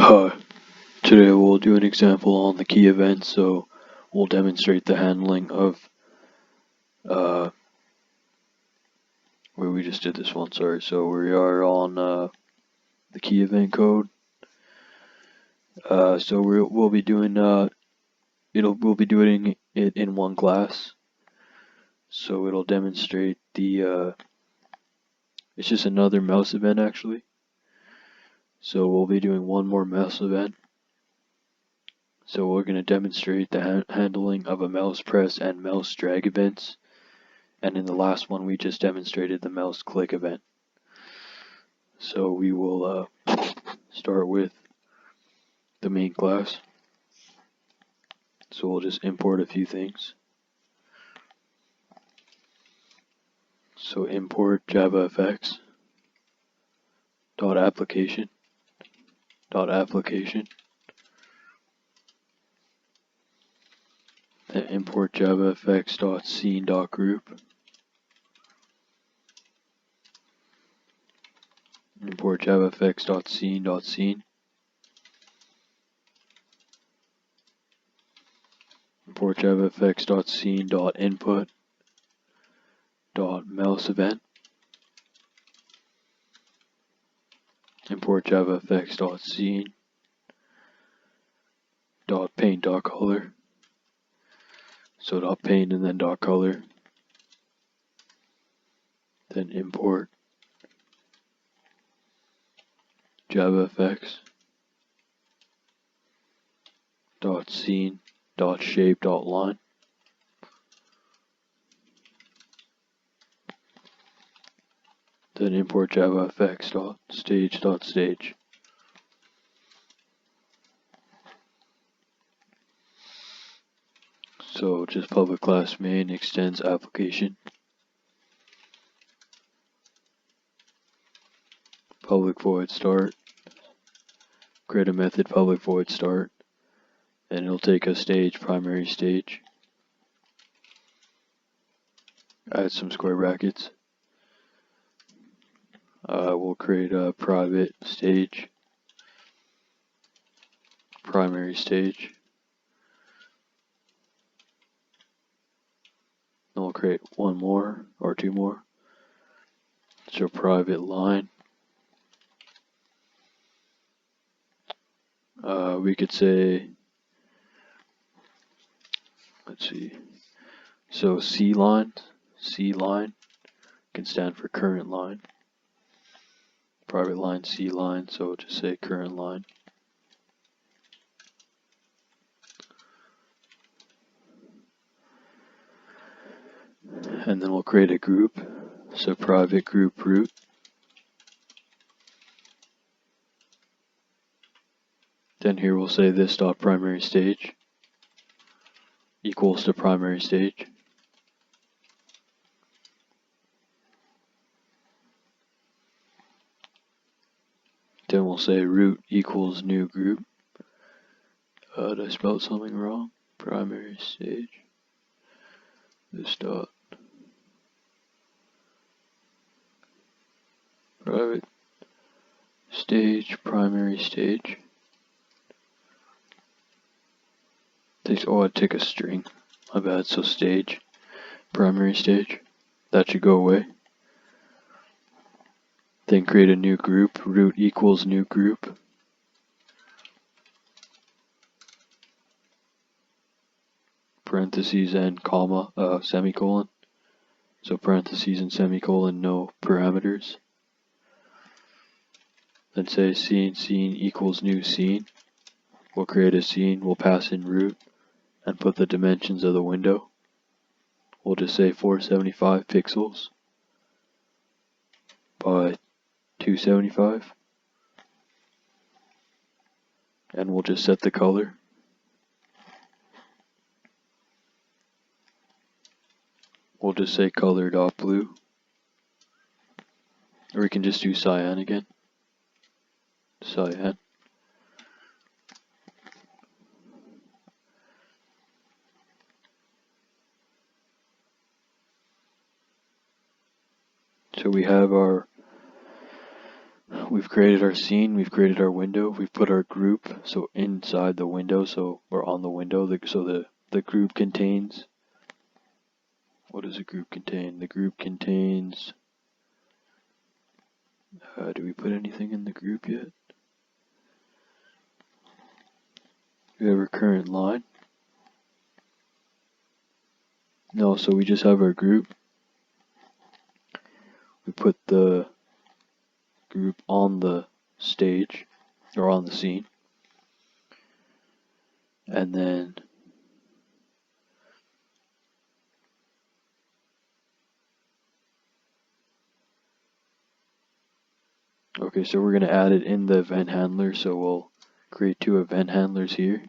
Hi, today we'll do an example on the key event, so we'll demonstrate the handling of, where we just did this one, sorry. So we are on the key event code. So we'll be doing, we'll be doing it in one class. So it'll demonstrate the, it's just another mouse event actually. So we'll be doing one more mouse event. So we're going to demonstrate the handling of a mouse press and mouse drag events. And in the last one, we just demonstrated the mouse click event. So we will start with the main class. So we'll just import a few things. So import JavaFx .application then import JavaFx.scene.group. Import JavaFx.scene.scene. Import JavaFx.scene.input.MouseEvent. Import JavaFx.scene.paint.color. So .paint and then .color. Then import JavaFx.scene.shape.line. Then import JavaFx.stage.stage. So just public class main extends application. Public void start. Create a method public void start. And it'll take a stage, primary stage. Add some square brackets. We'll create a private stage. Primary stage. Then we'll create one more or two more. So private line. We could say, let's see. So C line can stand for current line. Private line, C line, so we'll just say current line. And then we'll create a group. So private group root. Then here we'll say this dot primary stage equals to primary stage. Then we'll say root equals new group. Did I spell something wrong? Primary stage. This dot private stage, primary stage. I take a string. My bad. So stage, primary stage. That should go away. Then create a new group. Root equals new group. Parentheses and comma, semicolon. So parentheses and semicolon, no parameters. Then say scene equals new scene. We'll create a scene, we'll pass in root and put the dimensions of the window. We'll just say 475 pixels by 275. And we'll just set the color. We'll just say color.blue. Or we can just do cyan again. Cyan. So we have our we've created our scene, we've created our window, we've put our group, so inside the window, so we're on the window, so the group contains, what does a group contain? The group contains, do we put anything in the group yet? We have our current line. No, so we just have our group. We put the group on the stage, or on the scene. And then okay, so we're going to add it in the event handler, so we'll create two event handlers here.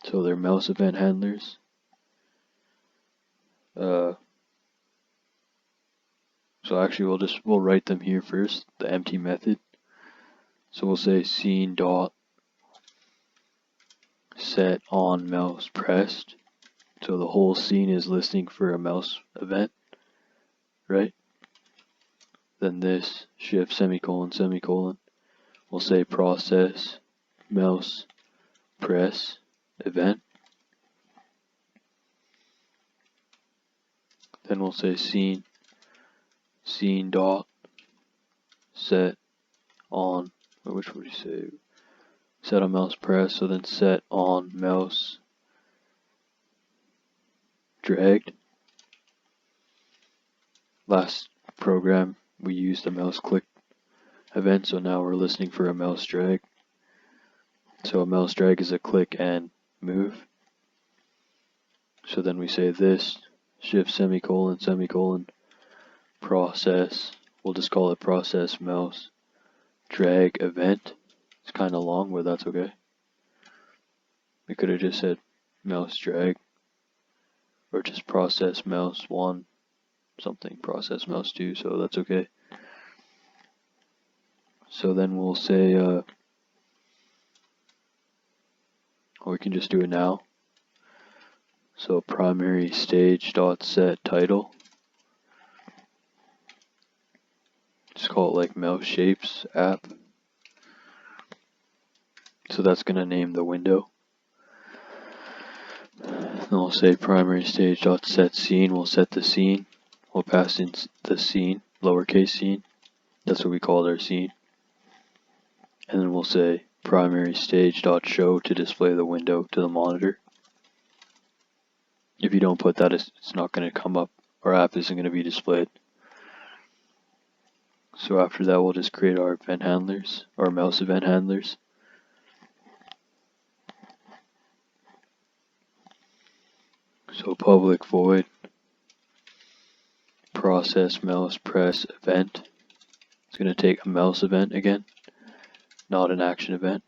So they're mouse event handlers. So actually we'll write them here first, the empty method. So we'll say scene dot set on mouse pressed. So the whole scene is listening for a mouse event, right? Then this shift semicolon semicolon. We'll say process mouse press event. Then we'll say scene dot set on, or which would you say? Set on mouse press, so then set on mouse dragged. Last program we used a mouse click event, so now we're listening for a mouse drag. So a mouse drag is a click and move. So then we say this shift semicolon semicolon process, we'll just call it process mouse drag event. It's kind of long, but that's okay. We could have just said mouse drag, or just process mouse 1 something, process mouse 2, so that's okay. So then we'll say, or we can just do it now. So primary stage dot set title. Just call it like mouse shapes app. So that's going to name the window. Then we'll say primary stage dot set scene. We'll set the scene. We'll pass in the scene, lowercase scene. That's what we called our scene. And then we'll say primary stage dot show to display the window to the monitor. If you don't put that, it's not going to come up. Our app isn't going to be displayed. So after that, we'll just create our event handlers, our mouse event handlers. So public void process mouse press event. It's going to take a mouse event again, not an action event.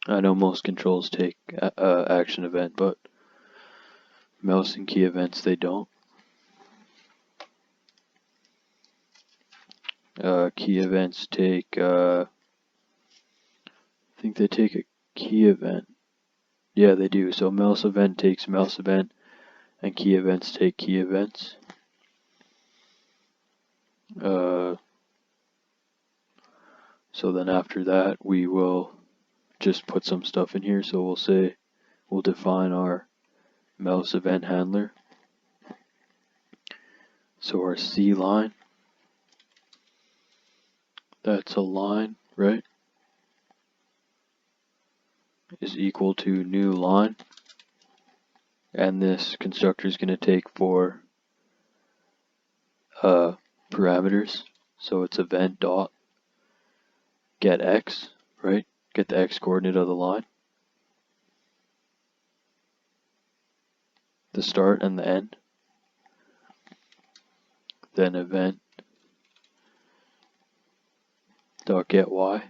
I know most controls take action event, but mouse and key events, they don't. Key events take, I think they take a key event. Yeah, they do. So mouse event takes mouse event, and key events take key events. So then after that, we will just put some stuff in here. So we'll say, we'll define our mouse event handler. So our C line, that's a line, right? Is equal to new line. And this constructor is going to take 4 parameters. So it's event dot get x, right? Get the x coordinate of the line, the start and the end. Then event dot get y.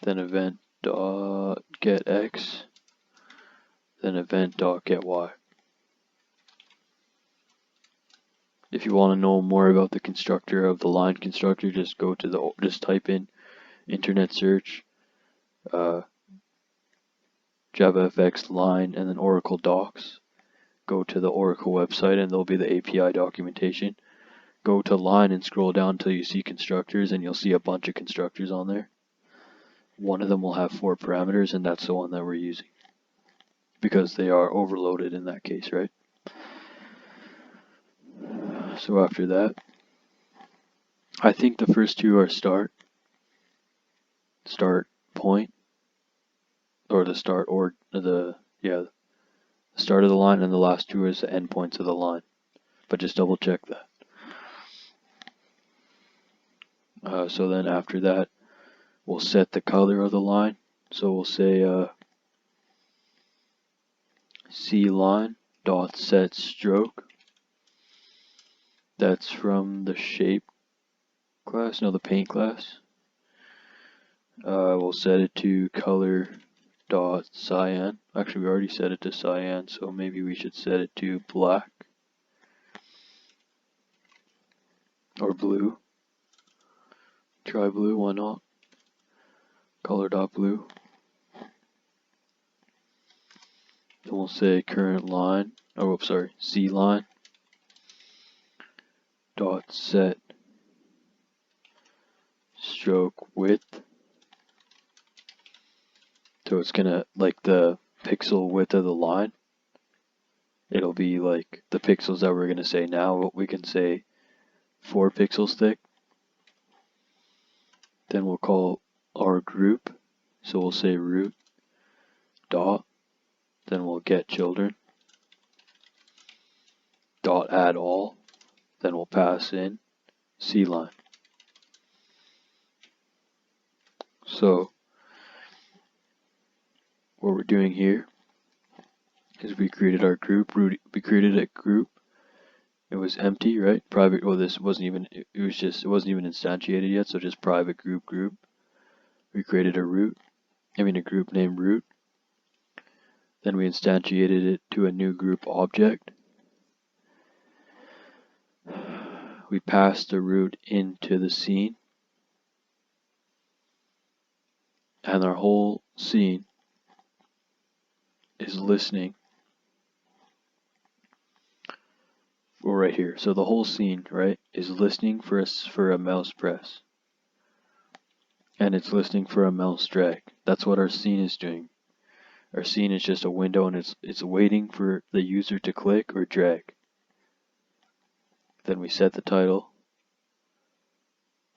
Then event dot get x. Then event dot get y. If you want to know more about the constructor of the line constructor, just go to just type in internet search JavaFx line and then Oracle docs, go to the Oracle website and there'll be the API documentation. Go to line and scroll down until you see constructors, and you'll see a bunch of constructors on there. One of them will have 4 parameters, and that's the one that we're using, because they are overloaded in that case, right? So after that, I think the first 2 are start point, or the start, or the start of the line, and the last 2 is the endpoints of the line. But just double check that. So then after that, we'll set the color of the line. So we'll say cLine dot set stroke. That's from the shape class, no, the paint class. We'll set it to color dot cyan. Actually, we already set it to cyan, so maybe we should set it to black or blue. Try blue, why not? Color dot blue. Then we'll say current line, oh sorry, cLine dot set stroke width. So it's gonna, like the pixel width of the line, it'll be like the pixels that we're gonna say now. We can say 4 pixels thick. Then we'll call our group, so we'll say root dot, then we'll get children dot add all, then we'll pass in cLine. So what we're doing here is we created our group. We created a group. It was empty, right? Private. Well, this wasn't even. It wasn't even instantiated yet. So just private group. We created a group named root. Then we instantiated it to a new group object. We passed the root into the scene, and our whole scene is listening. Well, right here. So the whole scene, right, is listening for a mouse press, and it's listening for a mouse drag. That's what our scene is doing. Our scene is just a window, and it's waiting for the user to click or drag. Then we set the title.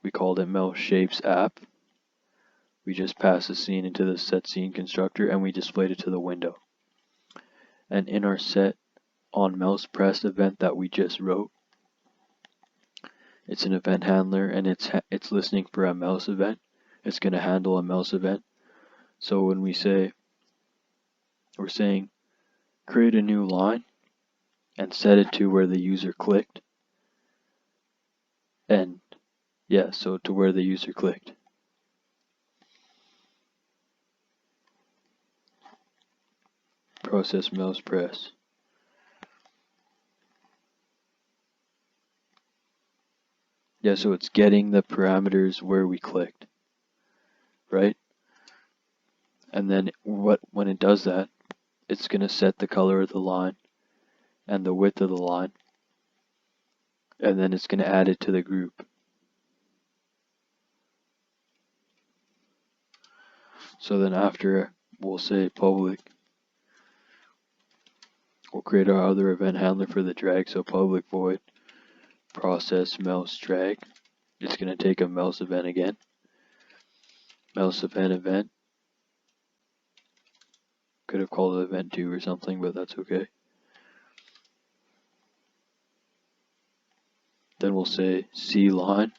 We called it mouse shapes app. We just passed the scene into the set scene constructor, and we displayed it to the window. And in our set on mouse press event that we just wrote, it's an event handler, and it's listening for a mouse event. It's going to handle a mouse event. So when we're saying create a new line and set it to where the user clicked, and so to where the user clicked. Process mouse press. Yeah, so it's getting the parameters where we clicked, right? And then when it does that, it's going to set the color of the line and the width of the line, and then it's going to add it to the group. So then after, we'll say public. We'll create our other event handler for the drag, so public void process mouse drag. It's going to take a mouse event again. Mouse event. Could have called it event 2 or something, but that's okay. Then we'll say cLine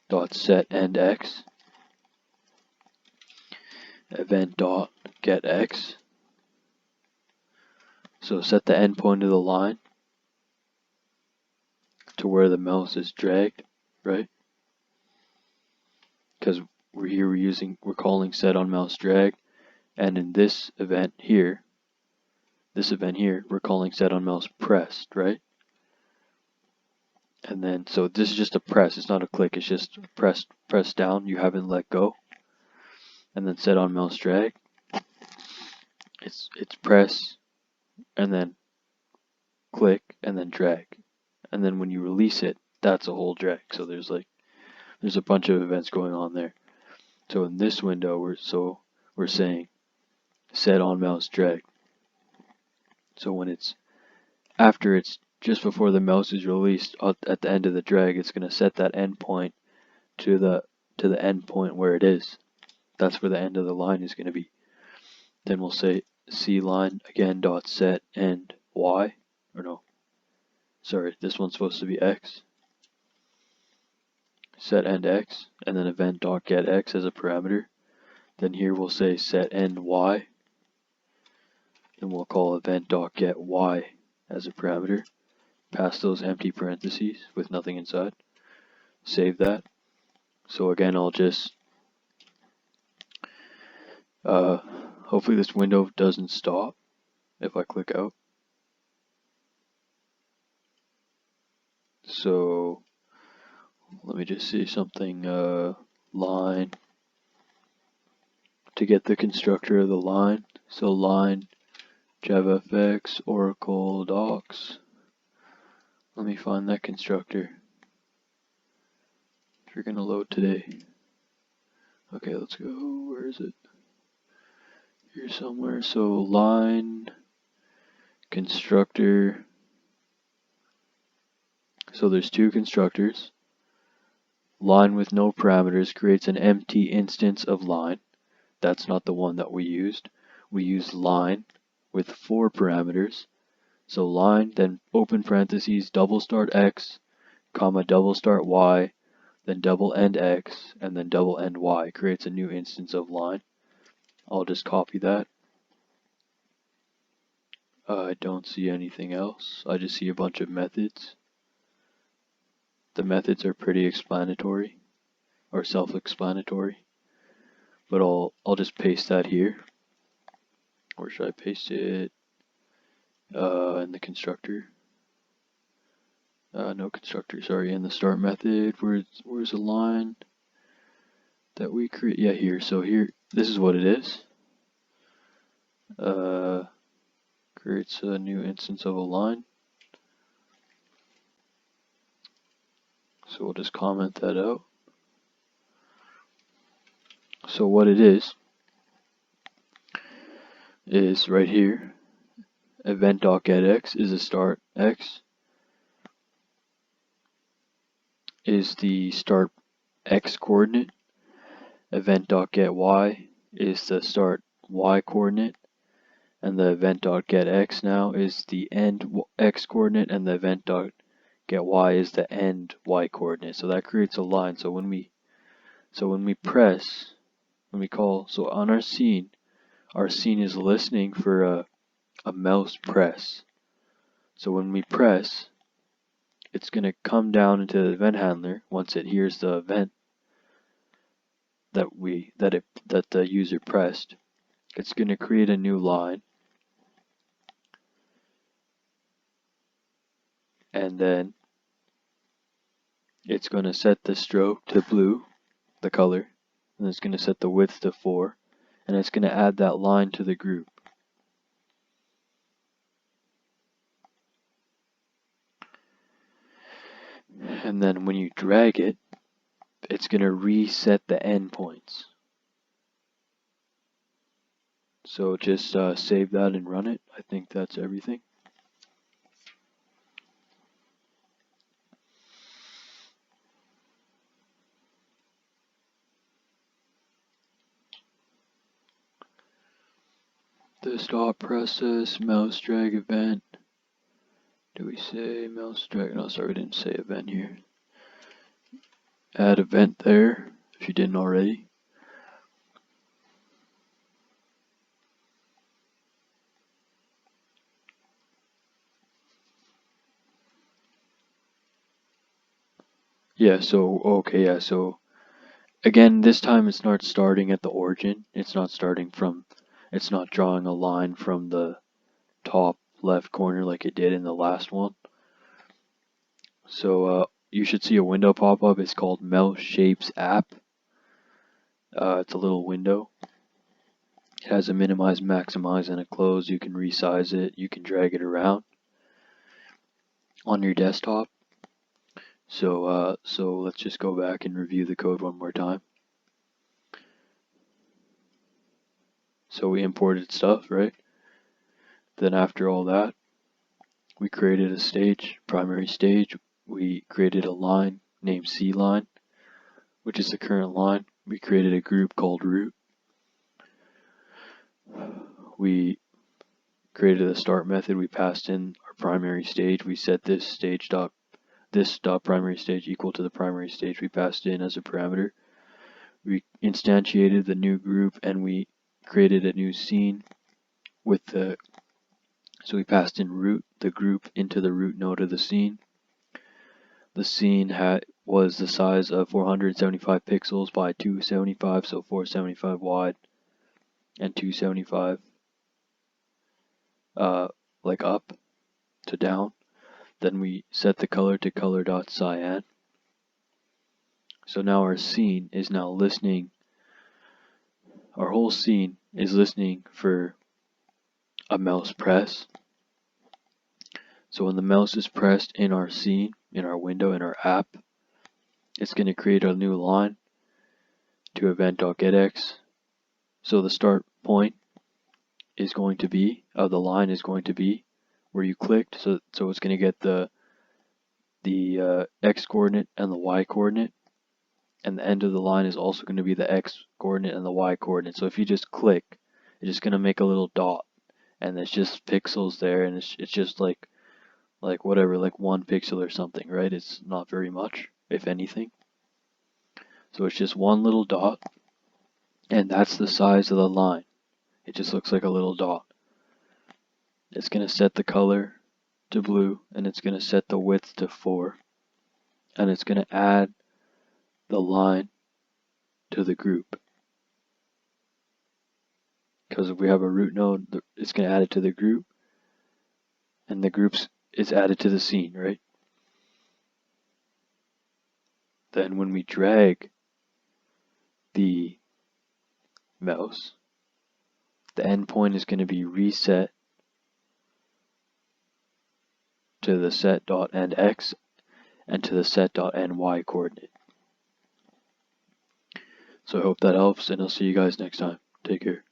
dot set end x event dot get x. So set the endpoint of the line to where the mouse is dragged, right? Because we're calling set on mouse drag, and in this event here, we're calling set on mouse pressed, right? And then, so this is just a press, it's not a click, it's just press down, you haven't let go. And then set on mouse drag, it's press, and then click, and then drag. And then when you release it, that's a whole drag. So there's a bunch of events going on there. So in this window, we're saying set on mouse drag. So when it's after it's just before the mouse is released at the end of the drag, it's going to set that endpoint to the endpoint where it is. That's where the end of the line is going to be. Then we'll say C line again dot set end Y, or no, sorry, this one's supposed to be X. Set end X, and then event dot get X as a parameter. Then here we'll say set end Y, and we'll call event dot get Y as a parameter. Pass those empty parentheses with nothing inside. Save that. So again, I'll just hopefully this window doesn't stop if I click out. So let me just see something. Line to get the constructor of the line. So line JavaFx Oracle docs. Let me find that constructor. If you're gonna load today. Okay, let's go. Where is it? Here somewhere. So line constructor. So there's two constructors. Line with no parameters creates an empty instance of line. That's not the one that we used. We used line with 4 parameters. So line, then open parentheses, double start X, comma, double start Y, then double end X, and then double end Y creates a new instance of line. I'll just copy that. I don't see anything else. I just see a bunch of methods. The methods are pretty explanatory, or self-explanatory. But I'll just paste that here. Where should I paste it? In the constructor. No constructor, sorry, in the start method. Where's the line that we create? Yeah, here. So here, this is what it is. Creates a new instance of a line. So we'll just comment that out. So what it is right here. Event.getX is a start X. Is the start X coordinate. Event.getY is the start Y coordinate. And the event.getX now is the end X coordinate, and the event.getY is the end Y coordinate. So that creates a line. So when we press, when we call, so on our scene is listening for a mouse press. So when we press, it's going to come down into the event handler once it hears the event that the user pressed. It's going to create a new line, and then it's going to set the stroke to blue, the color, and it's going to set the width to 4, and it's going to add that line to the group. And then when you drag it, it's going to reset the endpoints. So just save that and run it. I think that's everything. The stop process, mouse drag event. Do we say mouse drag? No, sorry, we didn't say event here. Add event there, if you didn't already. Yeah, so, okay, yeah, so, again, this time it's not starting at the origin. It's not drawing a line from the top left corner like it did in the last one. So, you should see a window pop up. It's called Mouse Shapes App. It's a little window. It has a minimize, maximize, and a close. You can resize it. You can drag it around. on your desktop. So let's just go back and review the code one more time. So we imported stuff, right? Then after all that, we created a stage, primary stage. We created a line named CLine, which is the current line. We created a group called root. We created a start method. We passed in our primary stage. We set this dot primary stage equal to the primary stage we passed in as a parameter. We instantiated the new group and we created a new scene with so we passed in root, the group, into the root node of the scene. The scene was the size of 475 pixels by 275, so 475 wide and 275 like up to down. Then we set the color to color.cyan. So now our scene is now listening. Our whole scene is listening for a mouse press. So when the mouse is pressed in our scene, in our window, in our app, it's going to create a new line to event.getX. So the start point is going to be, the line is going to be where you clicked. So it's going to get the X coordinate and the Y coordinate. And the end of the line is also going to be the X coordinate and the Y coordinate. So if you just click, it's just going to make a little dot, and it's just pixels there, and it's just like whatever, like 1 pixel or something, right? It's not very much, if anything. So it's just one little dot, and that's the size of the line. It just looks like a little dot. It's going to set the color to blue, and it's going to set the width to 4, and it's going to add the line to the group. Because if we have a root node, it's going to add it to the group, and the groups is added to the scene, right? Then when we drag the mouse, the endpoint is going to be reset to the set.endx and to the set.ny coordinate. So I hope that helps, and I'll see you guys next time. Take care.